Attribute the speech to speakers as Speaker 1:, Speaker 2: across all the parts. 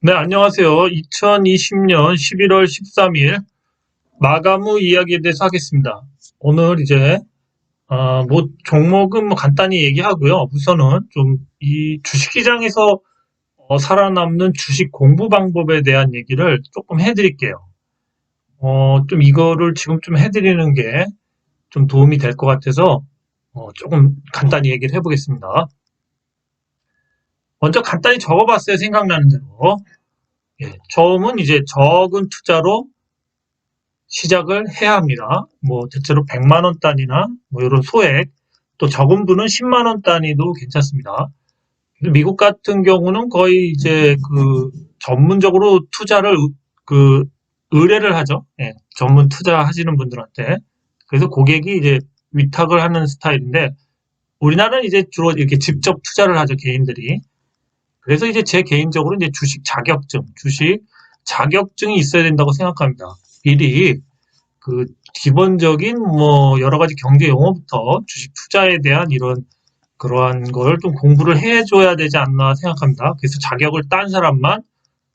Speaker 1: 네, 안녕하세요. 2020년 11월 13일 마감 후 이야기에 대해서 하겠습니다. 오늘 이제 종목은 간단히 얘기하고요. 우선은 좀 이 주식시장에서 살아남는 주식 공부 방법에 대한 얘기를 조금 해드릴게요. 좀 이거를 지금 좀 해드리는 게 좀 도움이 될 것 같아서 조금 간단히 얘기를 해보겠습니다. 먼저 간단히 적어봤어요. 생각나는 대로. 예, 처음은 이제 적은 투자로 시작을 해야 합니다. 뭐 대체로 100만 원 단위나 뭐 이런 소액, 또 적은 분은 10만 원 단위도 괜찮습니다. 미국 같은 경우는 거의 이제 그 전문적으로 투자를 그 의뢰를 하죠. 예, 전문 투자하시는 분들한테. 그래서 고객이 이제 위탁을 하는 스타일인데 우리나라는 이제 주로 이렇게 직접 투자를 하죠, 개인들이. 그래서 이제 제 개인적으로 이제 주식 자격증이 있어야 된다고 생각합니다. 미리 그 기본적인 뭐 여러 가지 경제 용어부터 주식 투자에 대한 이런 그러한 걸 좀 공부를 해줘야 되지 않나 생각합니다. 그래서 자격을 딴 사람만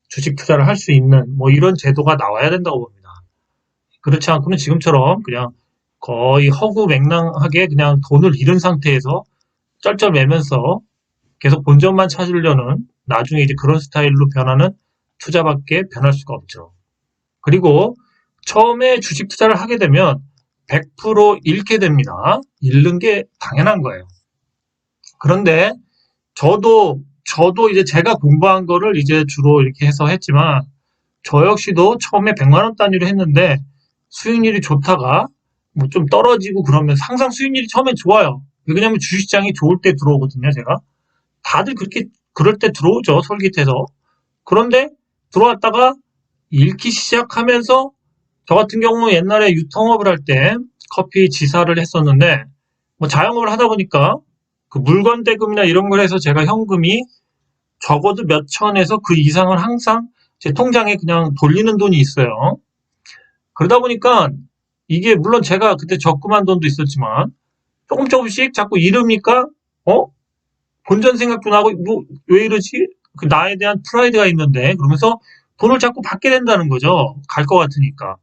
Speaker 1: 주식 투자를 할 수 있는 뭐 이런 제도가 나와야 된다고 봅니다. 그렇지 않고는 지금처럼 그냥 거의 허구맹랑하게 그냥 돈을 잃은 상태에서 쩔쩔매면서 계속 본전만 찾으려는 나중에 이제 그런 스타일로 변하는 투자밖에 변할 수가 없죠. 그리고 처음에 주식 투자를 하게 되면 100% 잃게 됩니다. 잃는 게 당연한 거예요. 그런데 저도 이제 제가 공부한 거를 이제 주로 이렇게 해서 했지만 저 역시도 처음에 100만 원 단위로 했는데 수익률이 좋다가 뭐 좀 떨어지고 그러면 항상 수익률이 처음엔 좋아요. 왜냐면 주식시장이 좋을 때 들어오거든요, 제가. 다들 그렇게 그럴 때 들어오죠, 솔깃해서. 그런데 들어왔다가 잃기 시작하면서 저 같은 경우 옛날에 유통업을 할 때 커피 지사를 했었는데 뭐 자영업을 하다 보니까 그 물건 대금이나 이런 걸 해서 제가 현금이 적어도 몇 천에서 그 이상은 항상 제 통장에 그냥 돌리는 돈이 있어요. 그러다 보니까 이게 물론 제가 그때 적금한 돈도 있었지만 조금씩 자꾸 잃으니까 어? 본전 생각도 나고 뭐 왜 이러지? 그 나에 대한 프라이드가 있는데 그러면서 돈을 자꾸 받게 된다는 거죠. 갈 것 같으니까.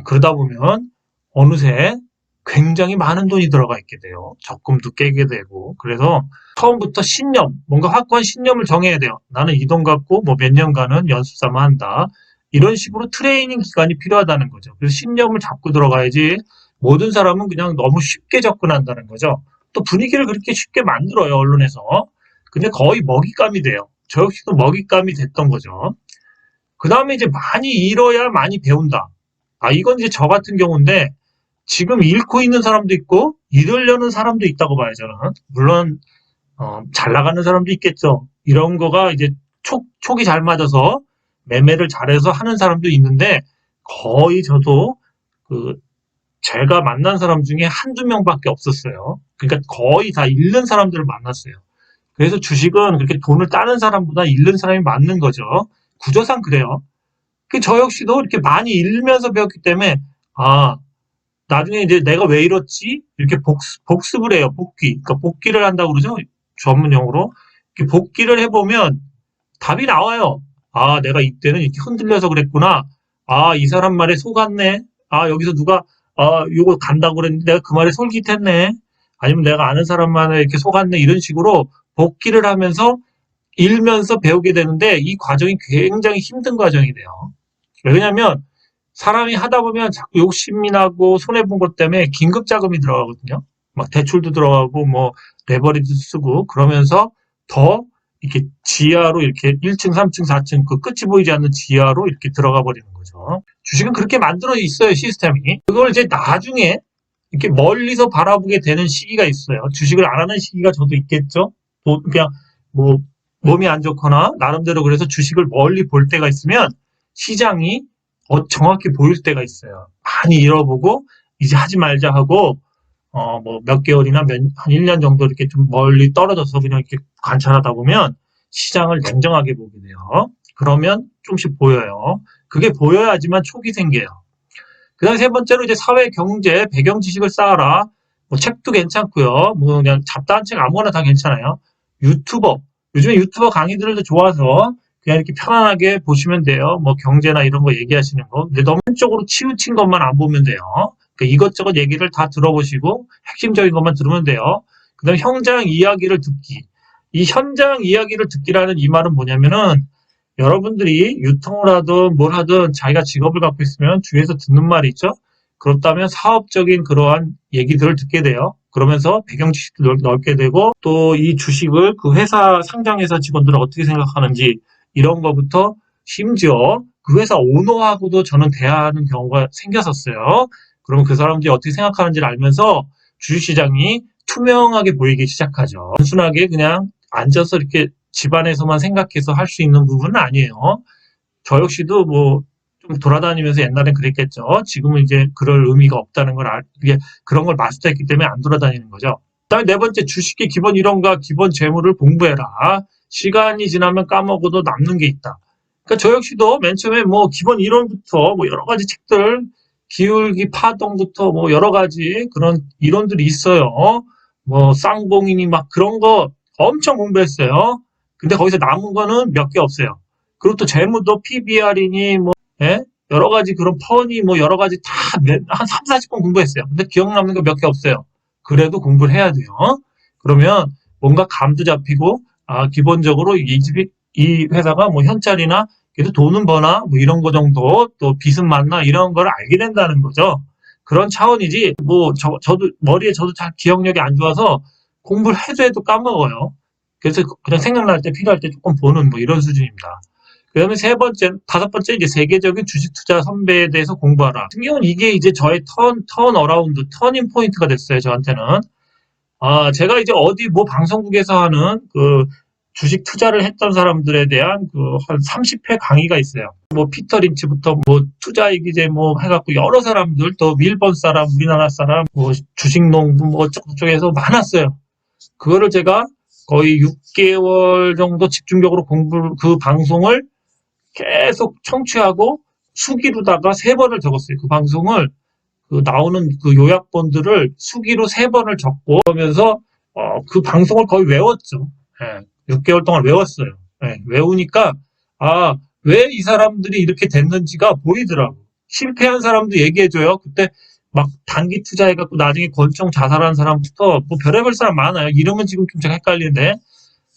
Speaker 1: 그러다 보면 어느새 굉장히 많은 돈이 들어가 있게 돼요. 적금도 깨게 되고. 그래서 처음부터 뭔가 확고한 신념을 정해야 돼요. 나는 이 돈 갖고 뭐 몇 년간은 연습 삼아 한다. 이런 식으로 트레이닝 기간이 필요하다는 거죠. 그래서 신념을 잡고 들어가야지 모든 사람은 그냥 너무 쉽게 접근한다는 거죠. 또 분위기를 그렇게 쉽게 만들어요, 언론에서. 근데 거의 먹잇감이 돼요. 저 역시도 먹잇감이 됐던 거죠. 그 다음에 이제 많이 잃어야 많이 배운다. 이건 이제 저 같은 경우인데, 지금 잃고 있는 사람도 있고, 잃으려는 사람도 있다고 봐요, 저는. 물론, 잘 나가는 사람도 있겠죠. 이런 거가 이제 촉이 잘 맞아서 매매를 잘해서 하는 사람도 있는데, 거의 저도 그, 제가 만난 사람 중에 한두 명밖에 없었어요. 그러니까 거의 다 잃는 사람들을 만났어요. 그래서 주식은 그렇게 돈을 따는 사람보다 잃는 사람이 맞는 거죠. 구조상 그래요. 저 역시도 이렇게 많이 읽으면서 배웠기 때문에 아 나중에 이제 내가 왜 이렇지 이렇게 복습을 해요. 그러니까 복기를 한다고 그러죠. 전문 용어로 이렇게 복기를 해보면 답이 나와요. 내가 이때는 이렇게 흔들려서 그랬구나. 이 사람 말에 속았네. 여기서 누가 이거 간다고 그랬는데 내가 그 말에 솔깃했네. 아니면 내가 아는 사람 말에 이렇게 속았네. 이런 식으로 복기를 하면서 읽으면서 배우게 되는데 이 과정이 굉장히 힘든 과정이 돼요. 왜냐면 사람이 하다 보면 자꾸 욕심이 나고 손해본 것 때문에 긴급 자금이 들어가거든요. 막 대출도 들어가고 뭐 레버리지도 쓰고 그러면서 더 이렇게 지하로 이렇게 1층, 3층, 4층 그 끝이 보이지 않는 지하로 이렇게 들어가 버리는 거죠. 주식은 그렇게 만들어 있어요, 시스템이. 그걸 이제 나중에 이렇게 멀리서 바라보게 되는 시기가 있어요. 주식을 안 하는 시기가 저도 있겠죠. 그냥 뭐 몸이 안 좋거나 나름대로 그래서 주식을 멀리 볼 때가 있으면 시장이 정확히 보일 때가 있어요. 많이 잃어보고 이제 하지 말자 하고 뭐 몇 개월이나 한 1년 정도 이렇게 좀 멀리 떨어져서 그냥 이렇게 관찰하다 보면 시장을 냉정하게 보게 돼요. 그러면 조금씩 보여요. 그게 보여야지만 촉이 생겨요. 그 다음에 세 번째로 이제 사회, 경제, 배경 지식을 쌓아라. 뭐 책도 괜찮고요. 뭐 그냥 잡다한 책 아무거나 다 괜찮아요. 유튜버. 요즘에 유튜버 강의들도 좋아서 그냥 이렇게 편안하게 보시면 돼요. 뭐 경제나 이런 거 얘기하시는 거. 근데 너무 한쪽으로 치우친 것만 안 보면 돼요. 그러니까 이것저것 얘기를 다 들어보시고 핵심적인 것만 들으면 돼요. 그다음에 현장 이야기를 듣기. 이 현장 이야기를 듣기라는 이 말은 뭐냐면은 여러분들이 유통을 하든 뭘 하든 자기가 직업을 갖고 있으면 주위에서 듣는 말이 있죠. 그렇다면 사업적인 그러한 얘기들을 듣게 돼요. 그러면서 배경 지식도 넓게 되고 또 이 주식을 그 회사 상장회사 직원들은 어떻게 생각하는지 이런 거부터 심지어 그 회사 오너하고도 저는 대화하는 경우가 생겼었어요. 그러면 그 사람들이 어떻게 생각하는지를 알면서 주식시장이 투명하게 보이기 시작하죠. 단순하게 그냥 앉아서 이렇게 집안에서만 생각해서 할 수 있는 부분은 아니에요. 저 역시도 뭐 좀 돌아다니면서 옛날엔 그랬겠죠. 지금은 이제 그럴 의미가 없다는 걸 이게 그런 걸 마스터했기 때문에 안 돌아다니는 거죠. 그다음에 네 번째, 주식의 기본 이론과 기본 재물을 공부해라. 시간이 지나면 까먹어도 남는 게 있다. 그러니까 저 역시도 맨 처음에 뭐 기본 이론부터 뭐 여러 가지 책들, 기울기 파동부터 뭐 여러 가지 그런 이론들이 있어요. 뭐 쌍봉이니 막 그런 거 엄청 공부했어요. 근데 거기서 남은 거는 몇 개 없어요. 그리고 또 재무도 PBR이니 뭐 예? 여러 가지 그런 펀이 뭐 여러 가지 다 한 3, 40번 공부했어요. 근데 기억 남는 거 몇 개 없어요. 그래도 공부를 해야 돼요. 그러면 뭔가 감도 잡히고 아 기본적으로 이 회사가 뭐 현찰이나 그래도 돈은 버나 뭐 이런 거 정도 또 빚은 많나 이런 걸 알게 된다는 거죠. 그런 차원이지 뭐 저도 잘 기억력이 안 좋아서 공부를 해도 까먹어요. 그래서 그냥 생각날 때 필요할 때 조금 보는 뭐 이런 수준입니다. 그다음에 다섯 번째 이제 세계적인 주식 투자 선배에 대해서 공부하라. 같은 경우는 이게 이제 저의 턴 어라운드, 터닝 포인트가 됐어요, 저한테는. 아, 제가 이제 어디 뭐 방송국에서 하는 그 주식 투자를 했던 사람들에 대한 그 한 30회 강의가 있어요. 뭐 피터 린치부터 뭐 투자이기제 뭐 해갖고 여러 사람들 또 일본 사람, 우리나라 사람, 뭐 주식농부 뭐 저쪽에서 많았어요. 그거를 제가 거의 6개월 정도 집중적으로 그 방송을 계속 청취하고 수기로다가 3번을 적었어요. 그 방송을 그 나오는 그 요약본들을 수기로 3번을 적고 그러면서 그 방송을 거의 외웠죠. 예, 6개월 동안 외웠어요. 예, 외우니까 아, 왜 이 사람들이 이렇게 됐는지가 보이더라고. 실패한 사람도 얘기해줘요. 그때 막 단기 투자해갖고 나중에 권총 자살한 사람부터 뭐 별의별 사람 많아요. 이름은 지금 좀 제가 헷갈리는데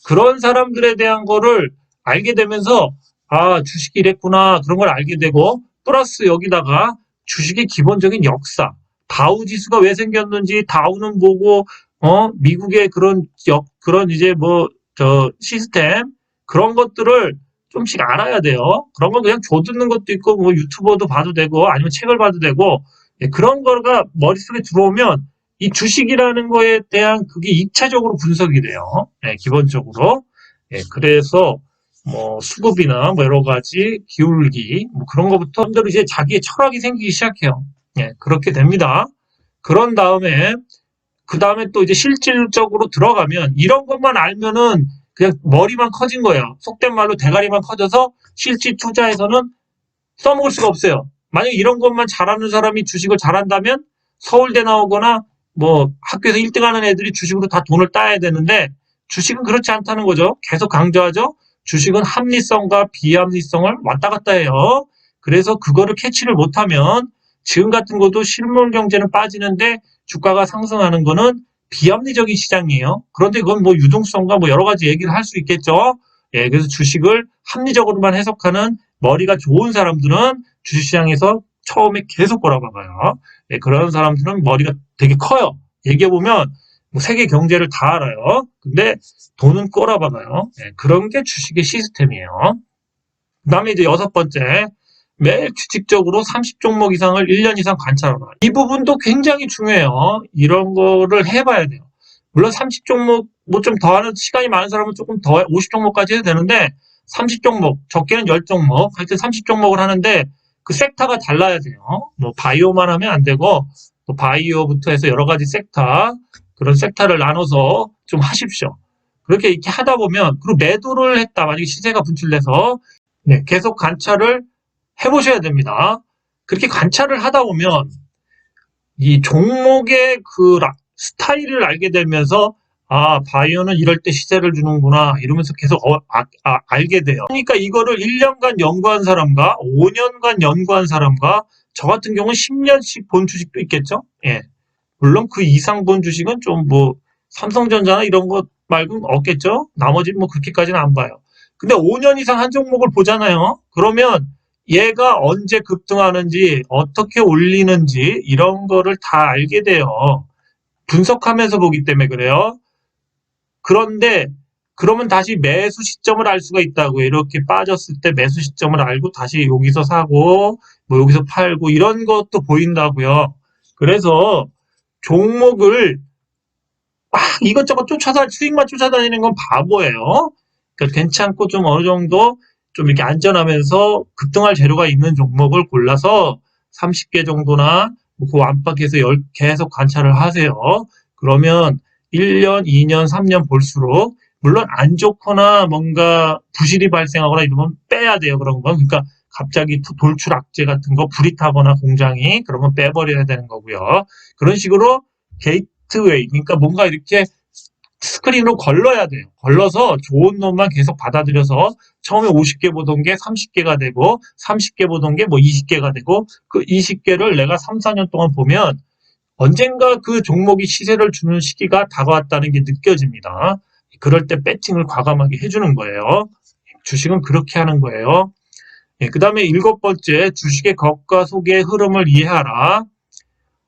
Speaker 1: 그런 사람들에 대한 거를 알게 되면서 아, 주식이 이랬구나. 그런 걸 알게 되고 플러스 여기다가 주식의 기본적인 역사, 다우 지수가 왜 생겼는지, 다우는 뭐고, 미국의 그런 이제 뭐, 시스템, 그런 것들을 좀씩 알아야 돼요. 그런 건 그냥 줘듣는 것도 있고, 뭐 유튜버도 봐도 되고, 아니면 책을 봐도 되고, 예, 그런 거가 머릿속에 들어오면 이 주식이라는 거에 대한 그게 입체적으로 분석이 돼요. 예, 기본적으로. 예, 그래서 뭐 수급이나 뭐 여러 가지 기울기 뭐 그런 것부터 사람들이 이제 자기의 철학이 생기기 시작해요. 예, 그렇게 됩니다. 그런 다음에 그 다음에 또 이제 실질적으로 들어가면 이런 것만 알면은 그냥 머리만 커진 거예요. 속된 말로 대가리만 커져서 실질 투자에서는 써먹을 수가 없어요. 만약에 이런 것만 잘하는 사람이 주식을 잘한다면 서울대 나오거나 뭐 학교에서 1등 하는 애들이 주식으로 다 돈을 따야 되는데 주식은 그렇지 않다는 거죠. 계속 강조하죠. 주식은 합리성과 비합리성을 왔다 갔다 해요. 그래서 그거를 캐치를 못하면 지금 같은 것도 실물 경제는 빠지는데 주가가 상승하는 거는 비합리적인 시장이에요. 그런데 그건 뭐 유동성과 뭐 여러 가지 얘기를 할 수 있겠죠. 예, 그래서 주식을 합리적으로만 해석하는 머리가 좋은 사람들은 주식시장에서 처음에 계속 꼬라박아요. 예, 그런 사람들은 머리가 되게 커요. 얘기해보면 뭐 세계 경제를 다 알아요. 근데 돈은 꼬라박아요. 예, 그런 게 주식의 시스템이에요. 그 다음에 이제 6번째, 매일 규칙적으로 30종목 이상을 1년 이상 관찰하라. 이 부분도 굉장히 중요해요. 이런 거를 해봐야 돼요. 물론 30종목, 뭐 좀 더 하는, 시간이 많은 사람은 조금 더 50종목까지 해도 되는데, 30종목, 적게는 10종목, 하여튼 30종목을 하는데, 그 섹터가 달라야 돼요. 뭐, 바이오만 하면 안 되고, 또 바이오부터 해서 여러 가지 섹터, 그런 섹터를 나눠서 좀 하십시오. 그렇게 이렇게 하다 보면, 그리고 매도를 했다. 만약에 시세가 분출돼서, 네, 계속 관찰을 해보셔야 됩니다. 그렇게 관찰을 하다 보면 이 종목의 그 스타일을 알게 되면서 아, 바이오는 이럴 때 시세를 주는구나. 이러면서 계속 알게 돼요. 그러니까 이거를 1년간 연구한 사람과 5년간 연구한 사람과 저 같은 경우는 10년씩 본 주식도 있겠죠? 예. 물론 그 이상 본 주식은 좀 뭐 삼성전자나 이런 것 말고는 없겠죠? 나머지는 뭐 그렇게까지는 안 봐요. 근데 5년 이상 한 종목을 보잖아요. 그러면 얘가 언제 급등하는지 어떻게 올리는지 이런 거를 다 알게 돼요. 분석하면서 보기 때문에 그래요. 그런데 그러면 다시 매수 시점을 알 수가 있다고요. 이렇게 빠졌을 때 매수 시점을 알고 다시 여기서 사고 뭐 여기서 팔고 이런 것도 보인다고요. 그래서 종목을 막 이것저것 수익만 쫓아다니는 건 바보예요. 그러니까 괜찮고 좀 어느 정도 좀 이렇게 안전하면서 급등할 재료가 있는 종목을 골라서 30개 정도나 그 안팎에서 계속 관찰을 하세요. 그러면 1년, 2년, 3년 볼수록 물론 안 좋거나 뭔가 부실이 발생하거나 이러면 빼야 돼요. 그런 건. 그러니까 갑자기 돌출 악재 같은 거 불이 타거나 공장이 그런 건 빼버려야 되는 거고요. 그런 식으로 게이트웨이 그러니까 뭔가 이렇게 스크린으로 걸러야 돼요. 걸러서 좋은 놈만 계속 받아들여서 처음에 50개 보던 게 30개가 되고 30개 보던 게 뭐 20개가 되고 그 20개를 내가 3, 4년 동안 보면 언젠가 그 종목이 시세를 주는 시기가 다가왔다는 게 느껴집니다. 그럴 때 배팅을 과감하게 해주는 거예요. 주식은 그렇게 하는 거예요. 그 다음에 7번째, 주식의 겉과 속의 흐름을 이해하라.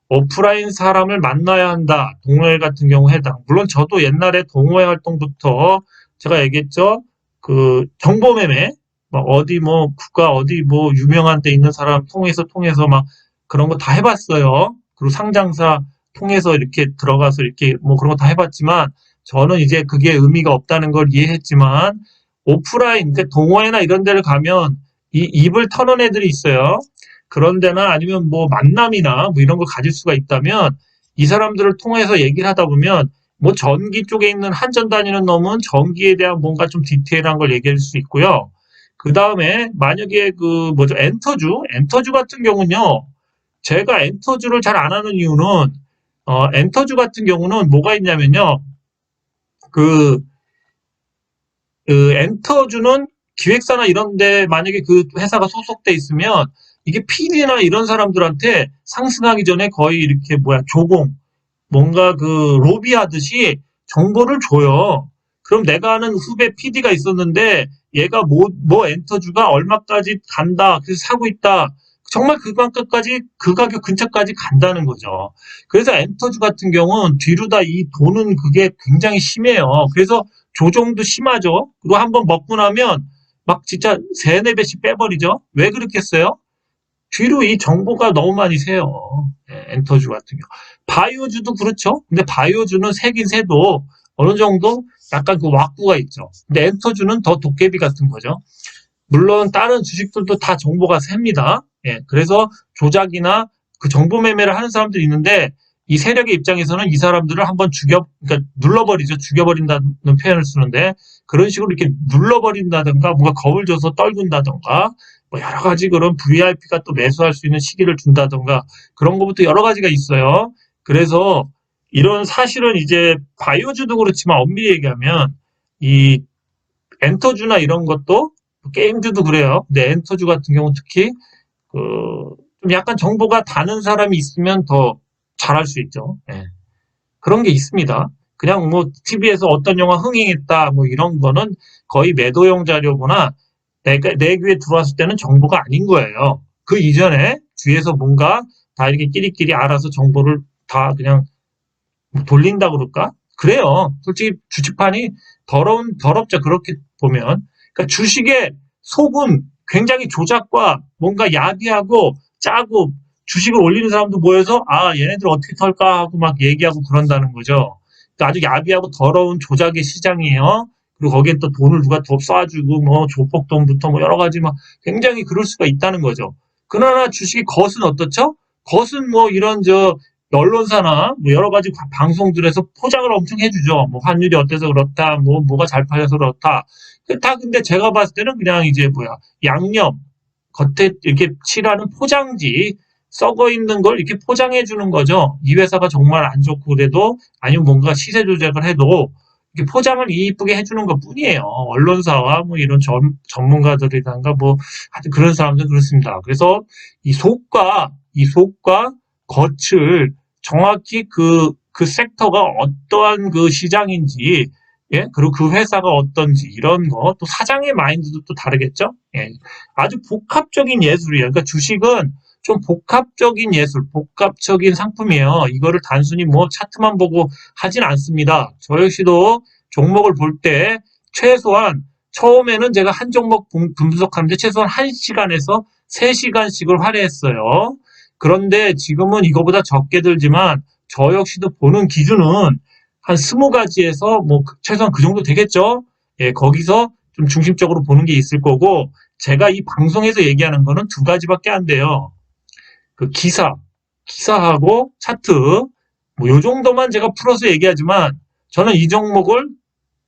Speaker 1: 오프라인 사람을 만나야 한다. 동호회 같은 경우 해당. 물론 저도 옛날에 동호회 활동부터 제가 얘기했죠. 그 정보매매, 어디 뭐 국가 어디 뭐 유명한 데 있는 사람 통해서 막 그런 거 다 해봤어요. 그리고 상장사 통해서 이렇게 들어가서 이렇게 뭐 그런 거 다 해봤지만 저는 이제 그게 의미가 없다는 걸 이해했지만 오프라인, 그러니까 동호회나 이런 데를 가면 이 입을 터는 애들이 있어요. 그런 데나 아니면 뭐 만남이나 뭐 이런 걸 가질 수가 있다면 이 사람들을 통해서 얘기를 하다 보면 뭐 전기 쪽에 있는 한전 다니는 놈은 전기에 대한 뭔가 좀 디테일한 걸 얘기할 수 있고요. 그 다음에 만약에 그 뭐죠 엔터주 같은 경우는요. 제가 엔터주를 잘 안 하는 이유는 엔터주 같은 경우는 뭐가 있냐면요. 그, 그 엔터주는 기획사나 이런 데 만약에 그 회사가 소속돼 있으면 이게 PD나 이런 사람들한테 상승하기 전에 거의 이렇게 조공 뭔가 그 로비하듯이 정보를 줘요. 그럼 내가 아는 후배 PD가 있었는데 얘가 뭐 엔터주가 얼마까지 간다. 그래서 사고 있다. 정말 그 가격까지 그 가격 근처까지 간다는 거죠. 그래서 엔터주 같은 경우는 뒤로 다 이 도는 그게 굉장히 심해요. 그래서 조정도 심하죠. 그리고 한번 먹고 나면 막 진짜 세네 배씩 빼버리죠. 왜 그렇겠어요? 뒤로 이 정보가 너무 많이 새요. 엔터주 같은 경우. 바이오주도 그렇죠. 근데 바이오주는 세긴 새도 어느 정도 약간 그 왁구가 있죠. 근데 엔터주는 더 도깨비 같은 거죠. 물론 다른 주식들도 다 정보가 셉니다. 그래서 조작이나 그 정보 매매를 하는 사람들이 있는데 이 세력의 입장에서는 이 사람들을 한번 그러니까 눌러버리죠. 죽여버린다는 표현을 쓰는데 그런 식으로 이렇게 눌러버린다든가 뭔가 겁을 줘서 떨군다든가 뭐 여러 가지 그런 VIP가 또 매수할 수 있는 시기를 준다든가 그런 것부터 여러 가지가 있어요. 그래서 이런 사실은 이제 바이오주도 그렇지만 엄밀히 얘기하면 이 엔터주나 이런 것도 게임주도 그래요. 근데 엔터주 같은 경우 특히 좀 약간 정보가 다는 사람이 있으면 더 잘할 수 있죠. 그런 게 있습니다. 그냥 뭐 TV에서 어떤 영화 흥행했다 뭐 이런 거는 거의 매도용 자료거나 내 귀에 들어왔을 때는 정보가 아닌 거예요. 그 이전에 뒤에서 뭔가 다 이렇게 끼리끼리 알아서 정보를 다 그냥 돌린다 그럴까? 그래요. 솔직히 주식판이 더럽죠. 그렇게 보면. 그러니까 주식의 속은 굉장히 조작과 뭔가 야비하고 짜고 주식을 올리는 사람도 모여서 얘네들 어떻게 털까 하고 막 얘기하고 그런다는 거죠. 그러니까 아주 야비하고 더러운 조작의 시장이에요. 그리고 거기에 또 돈을 누가 더 쏴주고 뭐 조폭돈부터 뭐 여러 가지 막 굉장히 그럴 수가 있다는 거죠. 그러나 주식의 겉은 어떻죠? 겉은 뭐 이런 언론사나 뭐 여러 가지 방송들에서 포장을 엄청 해주죠. 뭐 환율이 어때서 그렇다, 뭐가 잘 팔려서 그렇다. 다 근데 제가 봤을 때는 그냥 이제 양념 겉에 이렇게 칠하는 포장지 썩어 있는 걸 이렇게 포장해 주는 거죠. 이 회사가 정말 안 좋고 그래도 아니면 뭔가 시세 조작을 해도 이렇게 포장을 이쁘게 해주는 것 뿐이에요. 언론사와 뭐 이런 전문가들이란가 뭐 하여튼 그런 사람들 그렇습니다. 그래서 이 속과 겉을 정확히 그 섹터가 어떠한 그 시장인지, 예, 그리고 그 회사가 어떤지 이런 거, 또 사장의 마인드도 또 다르겠죠. 예, 아주 복합적인 예술이에요. 그러니까 주식은 좀 복합적인 예술, 복합적인 상품이에요. 이거를 단순히 뭐 차트만 보고 하진 않습니다. 저 역시도 종목을 볼 때 최소한 처음에는 제가 한 종목 분석하는데 최소한 1시간에서 3시간씩을 할애했어요. 그런데 지금은 이거보다 적게 들지만 저 역시도 보는 기준은 한 20가지에서 뭐 최소한 그 정도 되겠죠. 예, 거기서 좀 중심적으로 보는 게 있을 거고, 제가 이 방송에서 얘기하는 거는 2가지밖에 안 돼요. 그 기사하고 차트, 뭐 요 정도만 제가 풀어서 얘기하지만 저는 이 종목을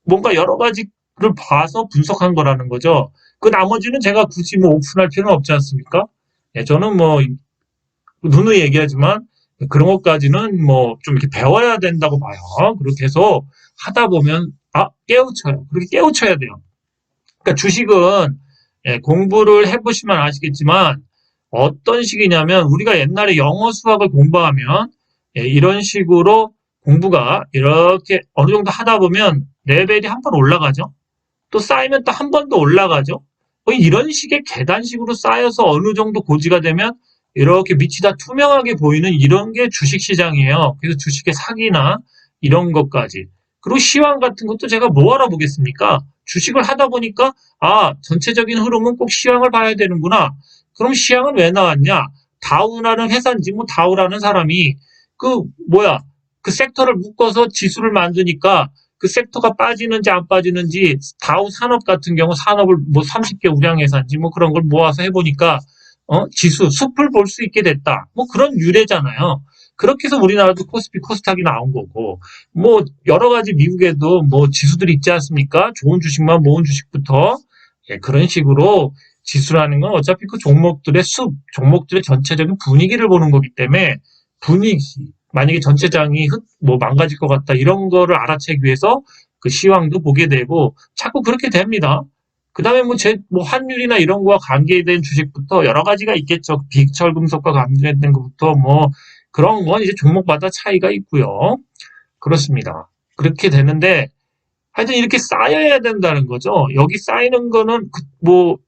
Speaker 1: 뭔가 여러 가지를 봐서 분석한 거라는 거죠. 그 나머지는 제가 굳이 뭐 오픈할 필요는 없지 않습니까? 예, 저는 뭐 누누이 얘기하지만 그런 것까지는 뭐 좀 이렇게 배워야 된다고 봐요. 그렇게 해서 하다 보면 깨우쳐요. 그렇게 깨우쳐야 돼요. 그러니까 주식은, 예, 공부를 해보시면 아시겠지만 어떤 식이냐면 우리가 옛날에 영어 수학을 공부하면, 예, 이런 식으로 공부가 이렇게 어느 정도 하다 보면 레벨이 한 번 올라가죠. 또 쌓이면 또 한 번 더 올라가죠. 이런 식의 계단식으로 쌓여서 어느 정도 고지가 되면 이렇게 밑이 다 투명하게 보이는 이런 게 주식시장이에요. 그래서 주식의 사기나 이런 것까지. 그리고 시황 같은 것도 제가 뭐 알아보겠습니까? 주식을 하다 보니까 전체적인 흐름은 꼭 시황을 봐야 되는구나. 그럼 시황은 왜 나왔냐? 다우라는 회사인지 뭐 다우라는 사람이 그 섹터를 묶어서 지수를 만드니까 그 섹터가 빠지는지 안 빠지는지 다우 산업 같은 경우 산업을 뭐 30개 우량회사인지 뭐 그런 걸 모아서 해보니까 지수 숲을 볼 수 있게 됐다. 뭐 그런 유래잖아요. 그렇게 해서 우리나라도 코스피 코스닥이 나온 거고, 뭐 여러 가지 미국에도 뭐 지수들이 있지 않습니까? 좋은 주식만 모은 주식부터, 예, 그런 식으로 지수라는 건 어차피 그 종목들의 전체적인 분위기를 보는 거기 때문에 분위기, 만약에 전체장이 망가질 것 같다 이런 거를 알아채기 위해서 그 시황도 보게 되고 자꾸 그렇게 됩니다. 그 다음에 뭐 환율이나 이런 거와 관계된 주식부터 여러 가지가 있겠죠. 비철금속과 관계된 것부터 뭐 그런 건 이제 종목마다 차이가 있고요. 그렇습니다. 그렇게 되는데 하여튼 이렇게 쌓여야 된다는 거죠. 여기 쌓이는 거는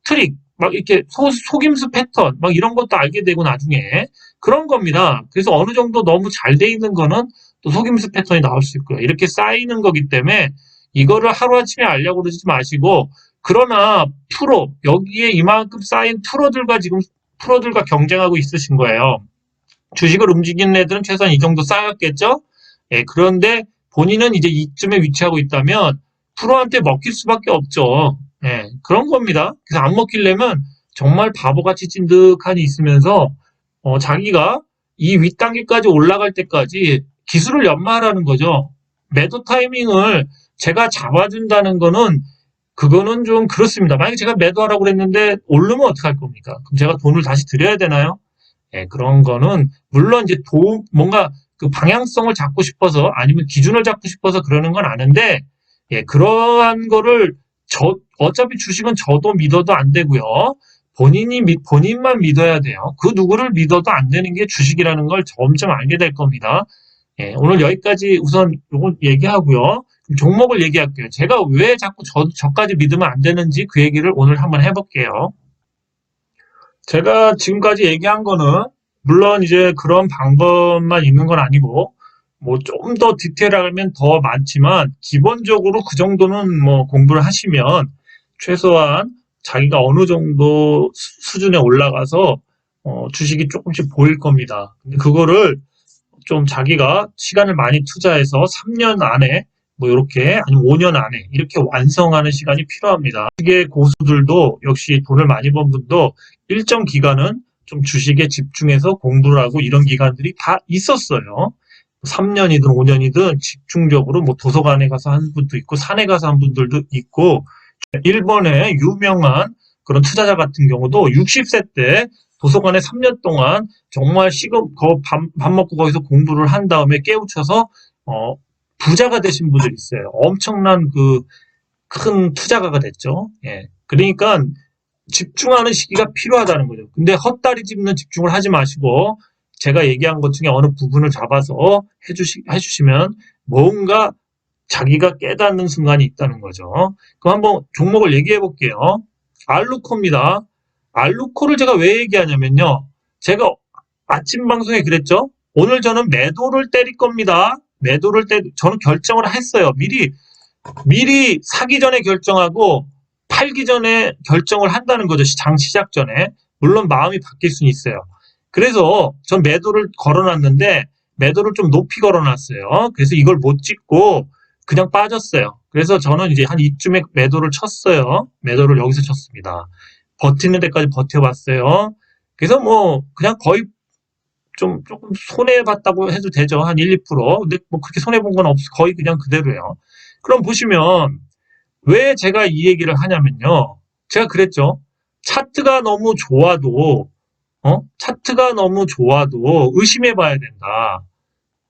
Speaker 1: 트릭, 막 이렇게 속임수 패턴, 막 이런 것도 알게 되고 나중에 그런 겁니다. 그래서 어느 정도 너무 잘 돼 있는 거는 또 속임수 패턴이 나올 수 있고요. 이렇게 쌓이는 거기 때문에 이거를 하루아침에 알려고 그러지 마시고, 그러나 여기에 이만큼 쌓인 프로들과 경쟁하고 있으신 거예요. 주식을 움직이는 애들은 최소한 이 정도 쌓였겠죠? 예, 그런데 본인은 이제 이쯤에 위치하고 있다면 프로한테 먹힐 수밖에 없죠. 예, 그런 겁니다. 그래서 안 먹히려면 정말 바보같이 찐득하니 있으면서 자기가 이 윗단계까지 올라갈 때까지 기술을 연마하라는 거죠. 매도 타이밍을 제가 잡아준다는 거는 그거는 좀 그렇습니다. 만약에 제가 매도하라고 그랬는데 오르면 어떡할 겁니까? 그럼 제가 돈을 다시 드려야 되나요? 예, 그런 거는 물론 이제 뭔가 그 방향성을 잡고 싶어서 아니면 기준을 잡고 싶어서 그러는 건 아는데, 예, 그러한 거를 어차피 주식은 저도 믿어도 안 되고요. 본인만 믿어야 돼요. 그 누구를 믿어도 안 되는 게 주식이라는 걸 점점 알게 될 겁니다. 예, 오늘 여기까지 우선 요거 얘기하고요. 종목을 얘기할게요. 제가 왜 자꾸 저까지 믿으면 안 되는지 그 얘기를 오늘 한번 해볼게요. 제가 지금까지 얘기한 거는 물론 이제 그런 방법만 있는 건 아니고 뭐 좀 더 디테일하면 더 많지만 기본적으로 그 정도는 뭐 공부를 하시면 최소한 자기가 어느 정도 수준에 올라가서 주식이 조금씩 보일 겁니다. 근데 그거를 좀 자기가 시간을 많이 투자해서 3년 안에 뭐 이렇게 아니면 5년 안에 이렇게 완성하는 시간이 필요합니다. 주식의 고수들도 역시 돈을 많이 번 분도 일정 기간은 좀 주식에 집중해서 공부를 하고 이런 기간들이 다 있었어요. 3년이든 5년이든 집중적으로 뭐 도서관에 가서 한 분도 있고 산에 가서 한 분들도 있고, 일본의 유명한 그런 투자자 같은 경우도 60세 때 도서관에 3년 동안 정말 밥 먹고 거기서 공부를 한 다음에 깨우쳐서 부자가 되신 분들이 있어요. 엄청난 큰 투자가가 됐죠. 예. 그러니까 집중하는 시기가 필요하다는 거죠. 근데 헛다리 짚는 집중을 하지 마시고 제가 얘기한 것 중에 어느 부분을 잡아서 해주시면 뭔가 자기가 깨닫는 순간이 있다는 거죠. 그럼 한번 종목을 얘기해 볼게요. 알루코입니다. 알루코를 제가 왜 얘기하냐면요. 제가 아침 방송에 그랬죠. 오늘 저는 매도를 때릴 겁니다. 저는 결정을 했어요. 미리 사기 전에 결정하고 팔기 전에 결정을 한다는 거죠. 장 시작 전에. 물론 마음이 바뀔 수는 있어요. 그래서 전 매도를 걸어놨는데 매도를 좀 높이 걸어놨어요. 그래서 이걸 못 찍고 그냥 빠졌어요. 그래서 저는 이제 한 이쯤에 매도를 쳤어요. 매도를 여기서 쳤습니다. 버티는 데까지 버텨봤어요. 그래서 뭐 그냥 거의 조금 손해봤다고 해도 되죠. 한 1, 2%. 근데 뭐 그렇게 손해본 건 없어. 거의 그냥 그대로예요. 그럼 보시면 왜 제가 이 얘기를 하냐면요. 제가 그랬죠. 차트가 너무 좋아도 의심해 봐야 된다.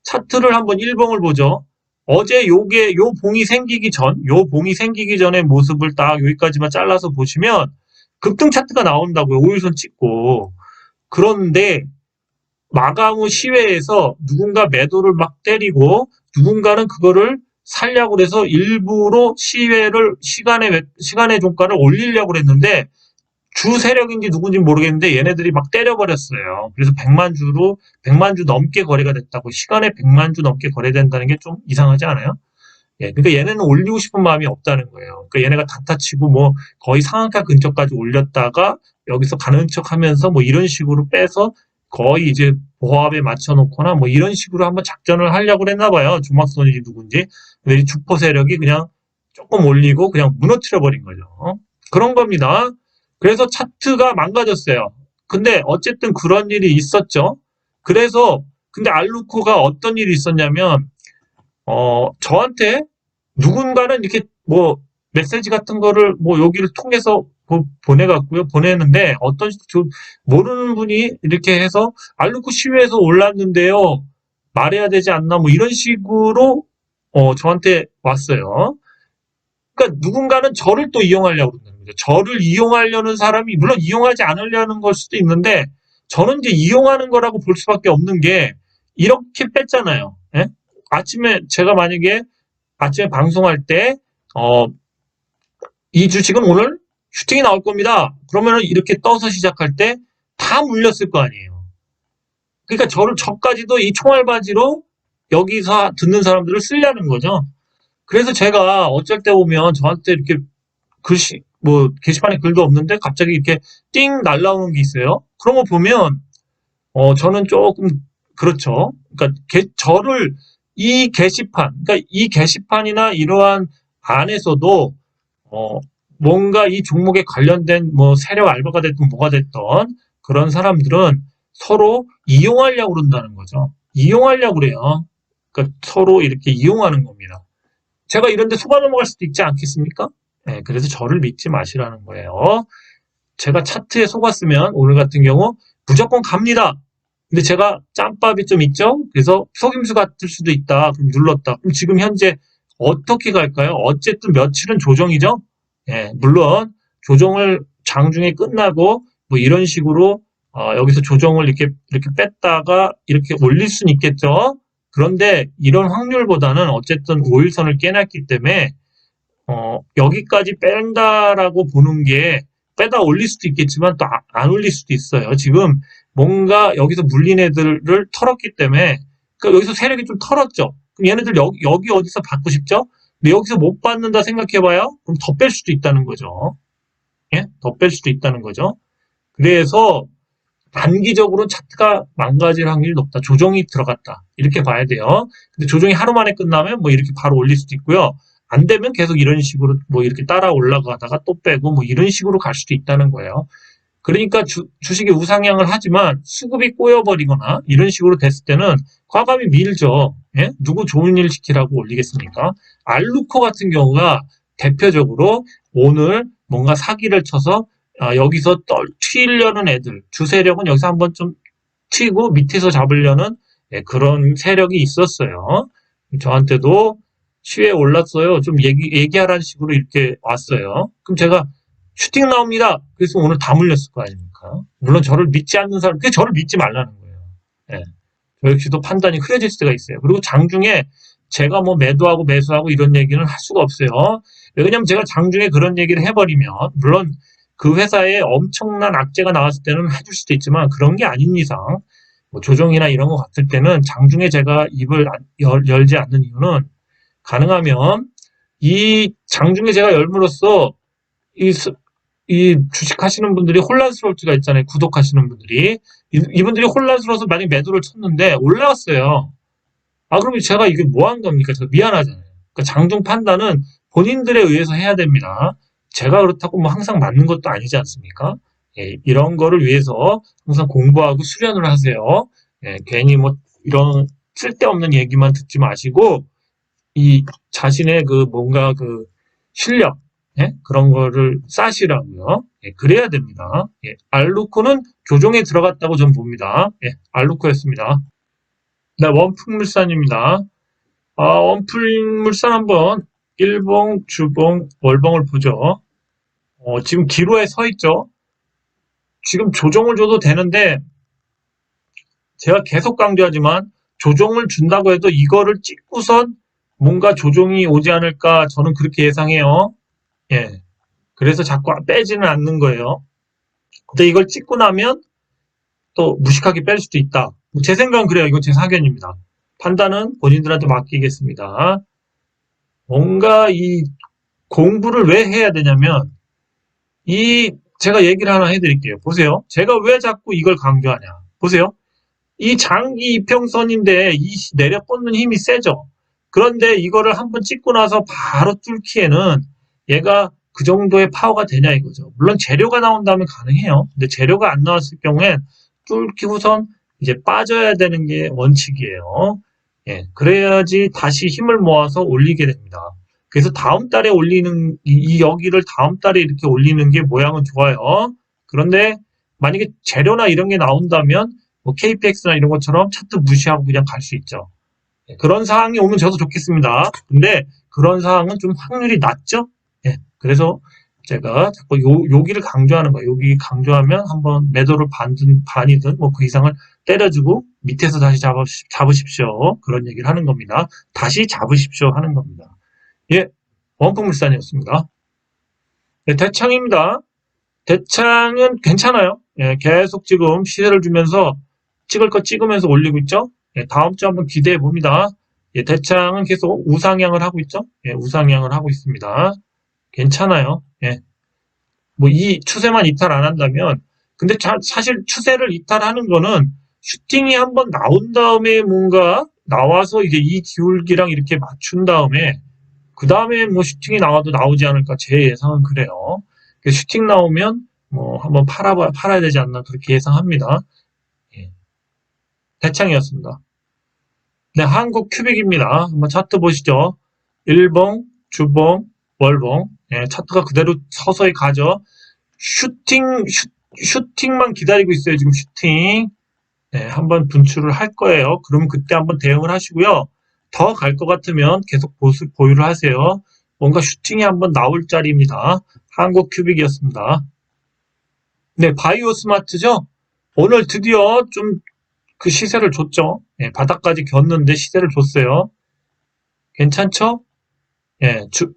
Speaker 1: 차트를 한번 일봉을 보죠. 어제 요 봉이 생기기 전의 모습을 딱 여기까지만 잘라서 보시면 급등 차트가 나온다고요. 5일선 찍고. 그런데 마감 후 시외에서 누군가 매도를 막 때리고 누군가는 그거를 살려고 그래서 일부러 시간의 종가를 올리려고 그랬는데 주 세력인지 누군지 모르겠는데 얘네들이 막 때려버렸어요. 그래서 100만 주 넘게 거래가 됐다고. 시간에 100만 주 넘게 거래된다는 게 좀 이상하지 않아요? 예, 그러니까 얘네는 올리고 싶은 마음이 없다는 거예요. 그러니까 얘네가 다타치고 뭐 거의 상한가 근처까지 올렸다가 여기서 가는 척 하면서 뭐 이런 식으로 빼서 거의 이제 보합에 맞춰놓거나 뭐 이런 식으로 한번 작전을 하려고 했나 봐요. 조막선이 누군지. 근데 이 주포 세력이 그냥 조금 올리고 그냥 무너뜨려 버린 거죠. 그런 겁니다. 그래서 차트가 망가졌어요. 근데 어쨌든 그런 일이 있었죠. 근데 알루코가 어떤 일이 있었냐면, 저한테 누군가는 이렇게 뭐 메시지 같은 거를 뭐 여기를 통해서 보내는데 모르는 분이 이렇게 해서 알루코 시위에서 올랐는데요. 말해야 되지 않나 뭐 이런 식으로 저한테 왔어요. 그러니까 누군가는 저를 또 이용하려고 그러는 거죠. 저를 이용하려는 사람이 물론 이용하지 않으려는 걸 수도 있는데 저는 이제 이용하는 거라고 볼 수밖에 없는 게 이렇게 뺐잖아요. 예? 제가 만약에 아침에 방송할 때 이 주식은 오늘 슈팅이 나올 겁니다. 그러면은 이렇게 떠서 시작할 때 다 물렸을 거 아니에요. 그러니까 저까지도 이 총알바지로 여기서 듣는 사람들을 쓰려는 거죠. 그래서 제가 어쩔 때 보면 저한테 이렇게 게시판에 글도 없는데 갑자기 이렇게 띵 날라오는 게 있어요. 그런 거 보면, 저는 조금, 그렇죠. 그러니까, 그러니까 이 게시판이나 이러한 안에서도, 뭔가 이 종목에 관련된 뭐 세력 알바가 됐든 뭐가 됐든 그런 사람들은 서로 이용하려고 그런다는 거죠. 이용하려고 그래요. 그러니까 서로 이렇게 이용하는 겁니다. 제가 이런데 속아 넘어갈 수도 있지 않겠습니까? 네, 그래서 저를 믿지 마시라는 거예요. 제가 차트에 속았으면 오늘 같은 경우 무조건 갑니다. 근데 제가 짬밥이 좀 있죠? 그래서 속임수 같을 수도 있다. 그럼 눌렀다. 그럼 지금 현재 어떻게 갈까요? 어쨌든 며칠은 조정이죠? 예, 물론 조정을 장중에 끝나고 뭐 이런 식으로 여기서 조정을 이렇게 뺐다가 이렇게 올릴 수는 있겠죠? 그런데 이런 확률보다는 어쨌든 5일선을 깨놨기 때문에 여기까지 뺀다라고 보는 게 빼다 올릴 수도 있겠지만 또 안 올릴 수도 있어요. 지금 뭔가 여기서 물린 애들을 털었기 때문에 그러니까 여기서 세력이 좀 털었죠. 그럼 얘네들 여기 어디서 받고 싶죠? 근데 여기서 못 받는다 생각해봐요. 그럼 더 뺄 수도 있다는 거죠. 예? 더 뺄 수도 있다는 거죠. 그래서 단기적으로 차트가 망가질 확률이 높다. 조정이 들어갔다. 이렇게 봐야 돼요. 근데 조정이 하루 만에 끝나면 뭐 이렇게 바로 올릴 수도 있고요. 안 되면 계속 이런 식으로 뭐 이렇게 따라 올라가다가 또 빼고 뭐 이런 식으로 갈 수도 있다는 거예요. 그러니까 주식이 우상향을 하지만 수급이 꼬여버리거나 이런 식으로 됐을 때는 과감히 밀죠. 예? 누구 좋은 일 시키라고 올리겠습니까? 알루코 같은 경우가 대표적으로 오늘 뭔가 사기를 쳐서 여기서 튀려는 애들, 주세력은 여기서 한번 좀 튀고 밑에서 잡으려는 그런 세력이 있었어요. 저한테도 시위에 올랐어요. 좀 얘기하라는 식으로 이렇게 왔어요. 그럼 제가 슈팅 나옵니다. 그래서 오늘 다 물렸을 거 아닙니까? 물론 저를 믿지 않는 사람, 그게 저를 믿지 말라는 거예요. 예. 저 역시도 판단이 흐려질 수가 있어요. 그리고 장중에 제가 뭐 매도하고 매수하고 이런 얘기는 할 수가 없어요. 왜냐면 제가 장중에 그런 얘기를 해버리면, 물론 그 회사에 엄청난 악재가 나왔을 때는 해줄 수도 있지만 그런 게 아닌 이상 뭐 조정이나 이런 거 같을 때는 장중에 제가 입을 열지 않는 이유는 가능하면 이 장중에 제가 열므로써 이, 이 주식하시는 분들이 혼란스러울 수가 있잖아요. 구독하시는 분들이. 이분들이 혼란스러워서 만약 매도를 쳤는데 올라왔어요. 그러면 제가 이게 뭐 한 겁니까? 저 미안하잖아요. 그러니까 장중 판단은 본인들에 의해서 해야 됩니다. 제가 그렇다고 뭐 항상 맞는 것도 아니지 않습니까? 이런 거를 위해서 항상 공부하고 수련을 하세요. 괜히 뭐 이런 쓸데없는 얘기만 듣지 마시고 이 자신의 그 뭔가 그 실력 그런 거를 쌓으시라고요. 그래야 됩니다. 알루코는 교정에 들어갔다고 전 봅니다. 알루코였습니다. 네, 원풍물산입니다. 원풍물산 한번 일봉, 주봉, 월봉을 보죠. 지금 기로에 서 있죠. 지금 조정을 줘도 되는데 제가 계속 강조하지만 조정을 준다고 해도 이거를 찍고선 뭔가 조정이 오지 않을까 저는 그렇게 예상해요. 그래서 자꾸 빼지는 않는 거예요. 근데 이걸 찍고 나면 또 무식하게 뺄 수도 있다. 제 생각은 그래요. 이건 제 사견입니다. 판단은 본인들한테 맡기겠습니다. 뭔가 이 공부를 왜 해야 되냐면 제가 얘기를 하나 해드릴게요. 보세요. 제가 왜 자꾸 이걸 강조하냐. 보세요. 이 장기 이평선인데 이 내려 뻗는 힘이 세죠. 그런데 이거를 한번 찍고 나서 바로 뚫기에는 얘가 그 정도의 파워가 되냐 이거죠. 물론 재료가 나온다면 가능해요. 근데 재료가 안 나왔을 경우엔 뚫기 후선 이제 빠져야 되는 게 원칙이에요. 그래야지 다시 힘을 모아서 올리게 됩니다. 그래서 다음 달에 올리는 여기를 다음 달에 이렇게 올리는 게 모양은 좋아요. 그런데 만약에 재료나 이런 게 나온다면 뭐 KPX나 이런 것처럼 차트 무시하고 그냥 갈 수 있죠. 그런 상황이 오면 저도 좋겠습니다. 근데 그런 상황은 좀 확률이 낮죠. 그래서 제가 자꾸 여기를 강조하는 거예요. 여기 강조하면 한번 매도를 반이든 뭐 그 이상을 때려주고 밑에서 다시 잡으십시오. 그런 얘기를 하는 겁니다. 다시 잡으십시오 하는 겁니다. 원품물산이었습니다. 대창입니다. 대창은 괜찮아요. 계속 지금 시세를 주면서 찍을 거 찍으면서 올리고 있죠. 다음 주 한번 기대해 봅니다. 대창은 계속 우상향을 하고 있죠. 우상향을 하고 있습니다. 괜찮아요. 뭐 이 추세만 이탈 안 한다면, 근데 사실 추세를 이탈하는 거는 슈팅이 한번 나온 다음에 뭔가 나와서 이제 이 기울기랑 이렇게 맞춘 다음에 그 다음에 뭐 슈팅이 나와도 나오지 않을까 제 예상은 그래요. 슈팅 나오면 뭐 한번 팔아야 되지 않나 그렇게 예상합니다. 대창이었습니다. 네, 한국 큐빅입니다. 한번 차트 보시죠. 일봉, 주봉, 월봉. 차트가 그대로 서서히 가죠. 슈팅만 기다리고 있어요. 지금 슈팅. 한번 분출을 할 거예요. 그러면 그때 한번 대응을 하시고요. 더 갈 것 같으면 계속 보유를 하세요. 뭔가 슈팅이 한번 나올 자리입니다. 한국 큐빅이었습니다. 네, 바이오 스마트죠? 오늘 드디어 좀 그 시세를 줬죠. 바닥까지 겼는데 시세를 줬어요. 괜찮죠?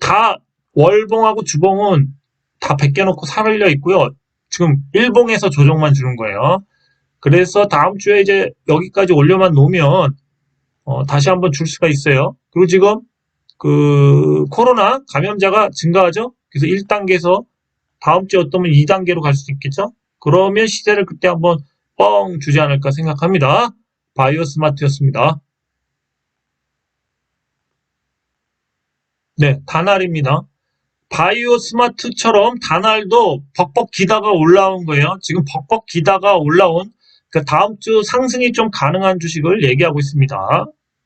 Speaker 1: 다 월봉하고 주봉은 다 벗겨놓고 살려 있고요. 지금 일봉에서 조정만 주는 거예요. 그래서 다음 주에 이제 여기까지 올려만 놓으면 다시 한번 줄 수가 있어요. 그리고 지금 그 코로나 감염자가 증가하죠. 그래서 1단계에서 다음 주에 어떠면 2단계로 갈 수도 있겠죠. 그러면 시세를 그때 한번 뻥 주지 않을까 생각합니다. 바이오 스마트였습니다. 네, 다날입니다. 바이오 스마트처럼 다날도 벅벅 기다가 올라온 거예요. 지금 벅벅 기다가 올라온 그 다음 주 상승이 좀 가능한 주식을 얘기하고 있습니다.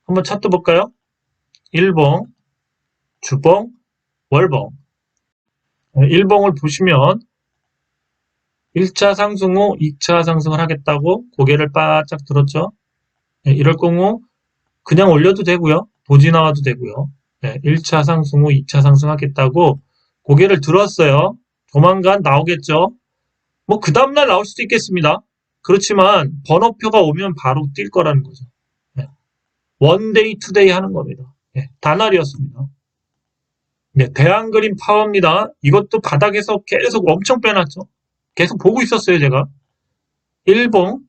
Speaker 1: 한번 차트 볼까요? 일봉, 주봉, 월봉. 일봉을 보시면 1차 상승 후 2차 상승을 하겠다고 고개를 바짝 들었죠. 예, 이럴 경우 그냥 올려도 되고요. 도지 나와도 되고요. 예, 1차 상승 후 2차 상승하겠다고 고개를 들었어요. 조만간 나오겠죠. 뭐 그 다음날 나올 수도 있겠습니다. 그렇지만 번호표가 오면 바로 뛸 거라는 거죠. 예, 원데이 투데이 하는 겁니다. 예, 단알이었습니다. 네, 대한그림 파워입니다. 이것도 바닥에서 계속 엄청 빼놨죠. 계속 보고 있었어요, 제가. 일봉,